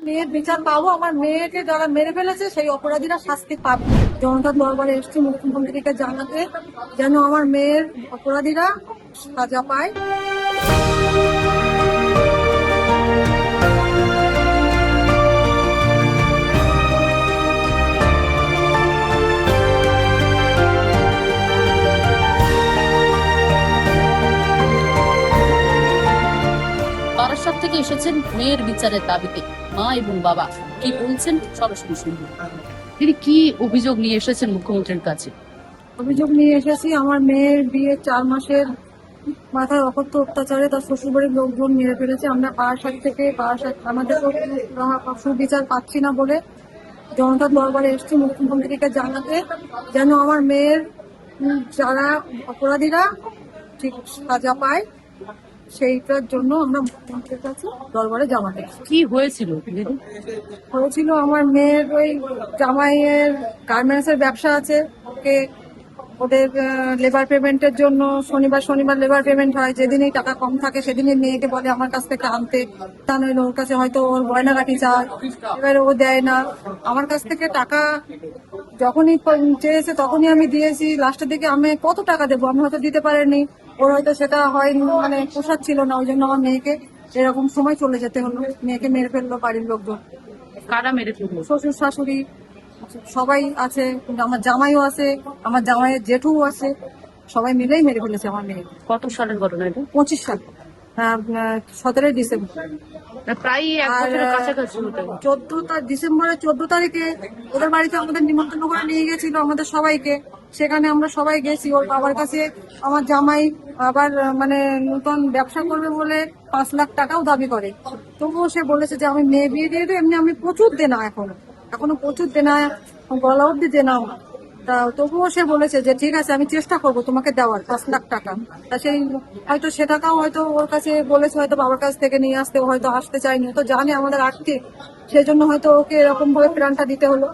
মেয়ের বিচার পাবো, আমার মেয়েকে যারা মেরে ফেলেছে সেই অপরাধীরা শাস্তি পাবে। জনতার দরবারে এসেছি মুখ্যমন্ত্রীকে জানাতে যেন আমার মেয়ের অপরাধীরা সাজা পায়। বারাসাত থেকে এসেছেন মেয়ের বিচারের দাবিতে। মা এবং বাবা কি বলছেন সরাসরি শুনবো। তিনি কি অভিযোগ নিয়ে এসেছেন মুখ্যমন্ত্রীর কাছে? অভিযোগ নিয়ে এসেছি, আমার মেয়ের বিয়ে 4 মাসের মাথায় অকথ্য অত্যাচারে তার শ্বশুরবাড়ির লোকজন মেরে ফেলেছে। আমরা বারাসাত আমাদের সুবিচার পাচ্ছি না বলে জনতার দরবারে এসেছি মুখ্যমন্ত্রীকে জানাতে যেন আমার মেয়ের যারা অপরাধীরা ঠিক সাজা পায়, সেইটার জন্য আমরা মুখ্যমন্ত্রীর কাছে দরবারে জানাতে। কি হয়েছিল হয়েছিল আমার মেয়ের ওই জামাইয়ের গার্মেন্টস এর ব্যবসা আছে, ওদের লেবার পেমেন্টের জন্য শনিবার লেবার পেমেন্ট হয়। যেদিনই টাকা কম থাকে সেদিনই মেয়েকে বলে আমার কাছ থেকে আনতে, তা নইলে ওর কাছে হয়তো ওর গয়নাগাটি চায়, এবারে ও দেয় না। আমার কাছ থেকে টাকা যখনই চেয়েছে তখনই আমি দিয়েছি। লাস্টের দিকে আমি কত টাকা দেবো, আমি হয়তো দিতে পারিনি, ওর হয়তো সেটা হয় মানে পোষাচ্ছিল না, ওই জন্য আমার মেয়েকে এরকম সময় চলে যেতে হলো। মেয়েকে মেরে ফেললো বাড়ির লোকজন। কারা মেরে ফেললো? শ্বশুর শাশুড়ি সবাই আছে, আমার জামাইও আছে, আমার জামাইয়ের জেঠুও আছে, সবাই মিলেই মেরে ফেলেছে আমার মেয়ে। কত সালের ঘটনা এটা? 25 সাল, 17 ডিসেম্বর। প্রায় এক বছরের কাছাকাছি হতে। 14 ডিসেম্বরের 14 তারিখে ওদের বাড়িতে আমাদের নিমন্ত্রণ করে নিয়ে গেছিল আমাদের সবাইকে। সেখানে আমরা সবাই গেছি। ওর বাবার কাছে আমার জামাই আবার মানে নতুন ব্যবসা করবে বলে 5 লাখ টাকাও দাবি করে। তবুও সে বলেছে যে আমি মেয়ে বিয়ে দিয়ে দেবো। এমনি আমি প্রচুর দেনা, এখনো প্রচুর দেনা, গলা অব্দি দেনা। তা তবুও সে বলেছে যে ঠিক আছে আমি চেষ্টা করবো তোমাকে দেওয়ার 5 লাখ টাকা। তা সেই হয়তো সে টাকাও হয়তো ওর কাছে বলেছে, হয়তো বাবার কাছ থেকে নিয়ে আসতে, হয়তো আসতে চায়নি, তো জানে আমাদের আর্থিক, সেই জন্য হয়তো ওকে এরকম ভাবে প্ল্যানটা দিতে হলো।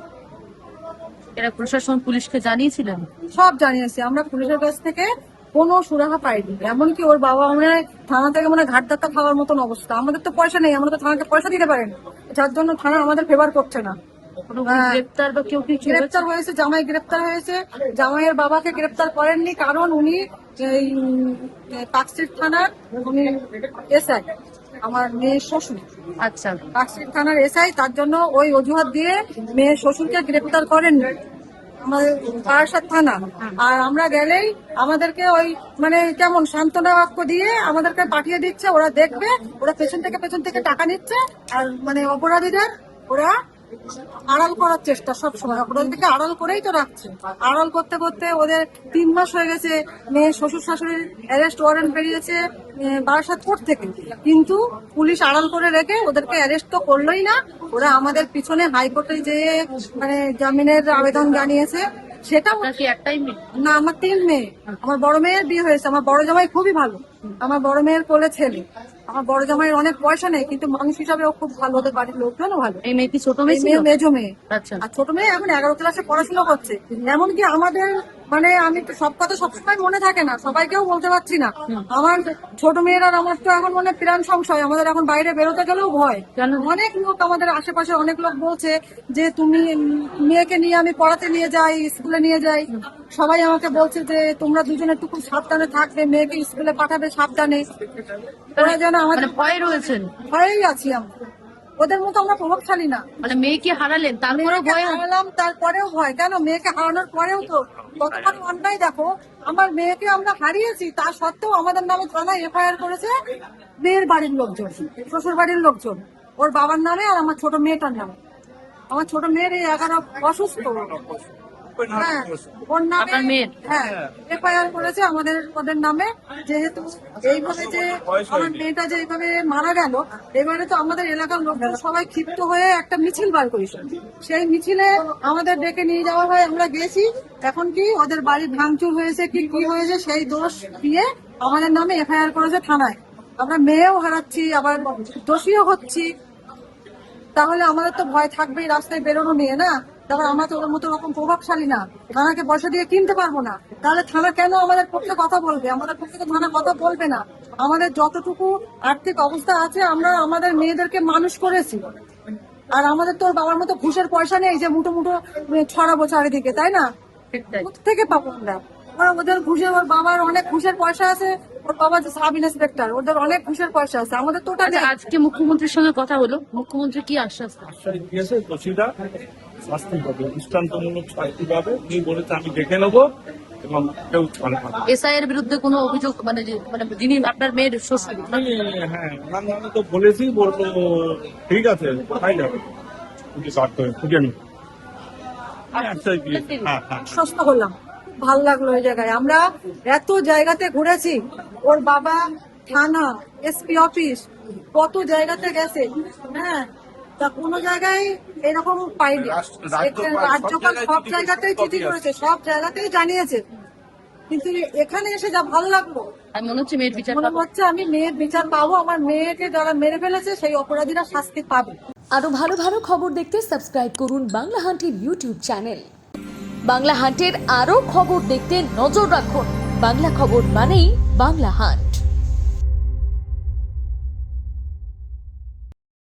এরা প্রশাসন পুলিশকে জানিয়েছিলেন? সব জানিয়েছি আমরা, পুলিশের কাছ থেকে কোনো সুরাহা পাইনি। এমনকি ওর বাবা আমরা থানা থেকে মানে ঘাট ধাক্কা খাওয়ার মতন অবস্থা। আমাদের তো পয়সা নেই, আমরা তো থানাকে পয়সা দিতে পারিনি, যার জন্য থানা আমাদের ফেভার করছে না। গ্রেপ্তার বা কেউ কিছু? গ্রেপ্তার হয়েছে, জামাই গ্রেপ্তার হয়েছে। জামাইয়ের বাবাকে গ্রেপ্তার করেননি, কারণ উনি এই পার্কস্ট্রিট থানার উনি এসআই, আমার মেয়ের শ্বশুর। আচ্ছা, পার্কস্ট্রিট থানার এসআই, তার জন্য ওই অজুহাত দিয়ে মেয়ের শ্বশুরকে গ্রেপ্তার করেননি আমাদের বারাসাত থানা। আর আমরা গেলেই আমাদেরকে ওই মানে কেমন সান্ত্বনা বাক্য দিয়ে আমাদেরকে পাঠিয়ে দিচ্ছে, ওরা দেখবে, ওরা পেছন থেকে টাকা নিচ্ছে। আর মানে অপরাধীদের ওরা আড়াল করার চেষ্টা, সবসময় অপরাধীকে আড়াল করেই তো রাখছে। আড়াল করতে করতে ওদের 3 মাস হয়ে গেছে। মেয়ে শ্বশুর শাশুড়ির অ্যারেস্ট ওয়ারেন্ট বেরিয়েছে বারাসাত কোর্ট থেকে, কিন্তু পুলিশ আড়াল করে রেখে ওদেরকে অ্যারেস্ট তো করলোই না। ওরা আমাদের পিছনে হাইকোর্টে যে মানে জামিনের আবেদন জানিয়েছে, সেটা কি একটাই মেয়ে? না, আমার 3 মেয়ে। আমার বড় মেয়ের বিয়ে হয়েছে। আমার বড় জামাই খুবই ভালো, আমার বড় মেয়ের কোলে ছেলে। আমার বড় জামাইয়ের অনেক পয়সা নেই, কিন্তু মানুষ হিসাবে ও খুব ভালো, ওদের বাড়ির লোকজনও ভালো। এই মেয়ে কি ছোট মেয়ে? মেজো মেয়ে। আচ্ছা। আর ছোট মেয়ে এখন 11 ক্লাসে পড়াশোনা করছে। এমনকি আমাদের মানে আমি তো সব কথা সবসময় মনে থাকে না, সবাইকেও বলতে পারছি না। আমার ছোট মেয়ের আর আমার তো এখন মানে প্রাণ সংশয়। আমাদের এখন বাইরে বেরোতে গেলেও ভয়। অনেক লোক আমাদের আশেপাশে অনেক লোক বলছে যে তুমি মেয়েকে নিয়ে আমি পড়াতে নিয়ে যাই, স্কুলে নিয়ে যাই। সবাই আমাকে বলছে যে তোমরা দুজনে একটু খুব সাবধানে থাকবে, মেয়েকে স্কুলে পাঠাবে সাবধানে। ওরা যেন আমাদের ভয় রয়েছেন? ভয়েই আছি আমরা, ওদের মতো আমরা প্রভাবশালী না। মানে মেয়েকে হারালেন তারপরেও ভয়? হারালাম তারপরেও ভয় কেন? মেয়েকে হারানোর পরেও তো কতবার অন্যায়। দেখো, আমার মেয়েকে আমরা হারিয়েছি, তা সত্ত্বেও আমাদের নামে থানায় এফআইআর করেছে মেয়ের বাড়ির লোকজন, শ্বশুর বাড়ির লোকজন, ওর বাবার নামে আর আমার ছোট মেয়েটার নামে। আমার ছোট মেয়ের এই 11 অসুস্থ, হ্যাঁ ওর নামে হ্যাঁ এফআইআর করেছে আমাদের ওদের নামে। যেহেতু এইভাবে যে আমার মেয়েটা যে এইভাবে মারা গেল, এবারে তো আমাদের এলাকার লোকজন সবাই ক্ষিপ্ত হয়ে একটা মিছিল বার করেছে। সেই মিছিলে আমাদের ডেকে নিয়ে যাওয়া হয়, আমরা গেছি। এখন কি ওদের বাড়ি ভাঙচুর হয়েছে কি কি হয়েছে সেই দোষ দিয়ে আমাদের নামে এফআইআর করেছে থানায়। আমরা মেয়েও হারাচ্ছি, আবার দোষীও হচ্ছি। তাহলে আমাদের তো ভয় থাকবেই রাস্তায় বেরোনো নিয়ে, না? তারপর আমরা তো ওর মতো রকম প্রভাবশালী না, থানাকে পয়সা দিয়ে কিনতে পারবো না। তাহলে থানা কেন আমাদের পক্ষে কথা বলবে? আমাদের পক্ষে তো থানা কথা বলবে না। আমাদের যতটুকু আর্থিক অবস্থা আছে, আমরা আমাদের মেয়েদেরকে মানুষ করেছি, আর আমাদের তোর বাবার মতো ঘুষের পয়সা নেই যে মুঠো মুঠো ছড়াবো চারিদিকে, তাই না? কোথা থেকে পাবো আমরা? ওদের ঘুষের, ওর বাবার অনেক ঘুষের পয়সা আছে, ওর বাবা যে সাব ইন্সপেক্টর, ওদের অনেক ঘুষের পয়সা আছে, আমাদের তো ওটা আচ্ছা, নেই। আজকে মুখ্যমন্ত্রীর সঙ্গে কথা হলো, মুখ্যমন্ত্রী কি আশ্বাস দেন? আশ্বাস দিয়েছে দোষীরা শাস্তি পাবে, দৃষ্টান্তমূলক শাস্তি পাবে। উনি বলেছে আমি দেখে নেবো এবং কেউ ছাড় পাবে। এসআই এর বিরুদ্ধে কোনো অভিযোগ মানে যিনি আপনার মেয়ের শ্বশুর, হ্যাঁ, ওনার নামে তো বলেছি, বললো ঠিক আছে, কোথায় যাবে খুঁজে কাটতে হবে, খুঁজে নি। হ্যাঁ, আশ্বস্ত করলাম, ভাল লাগলো এই জায়গায়। আমরা এত জায়গাতে ঘুরেছি, ওর বাবা থানা, এসপি অফিস, কত জায়গাতে গেছে, হ্যাঁ, তা কোনো জায়গায় এরকম পাইনি। রাজ্যপাল সব জায়গাতেই চিঠি করেছে, সব জায়গাতেই জানিয়েছে, কিন্তু এখানে এসে যা ভালো লাগলো, আমি মনে হচ্ছে মেয়ের বিচার মনে পাবো। হচ্ছে আমি মেয়ের বিচার পাবো, আমার মেয়েকে যারা মেরে ফেলেছে সেই অপরাধীরা শাস্তি পাবে। আরো ভালো ভালো খবর দেখতে সাবস্ক্রাইব করুন বাংলা হান্টের ইউটিউব চ্যানেল। বাংলা হান্টের আরো খবর দেখতে নজর রাখুন। বাংলা খবর মানেই বাংলা হান্ট।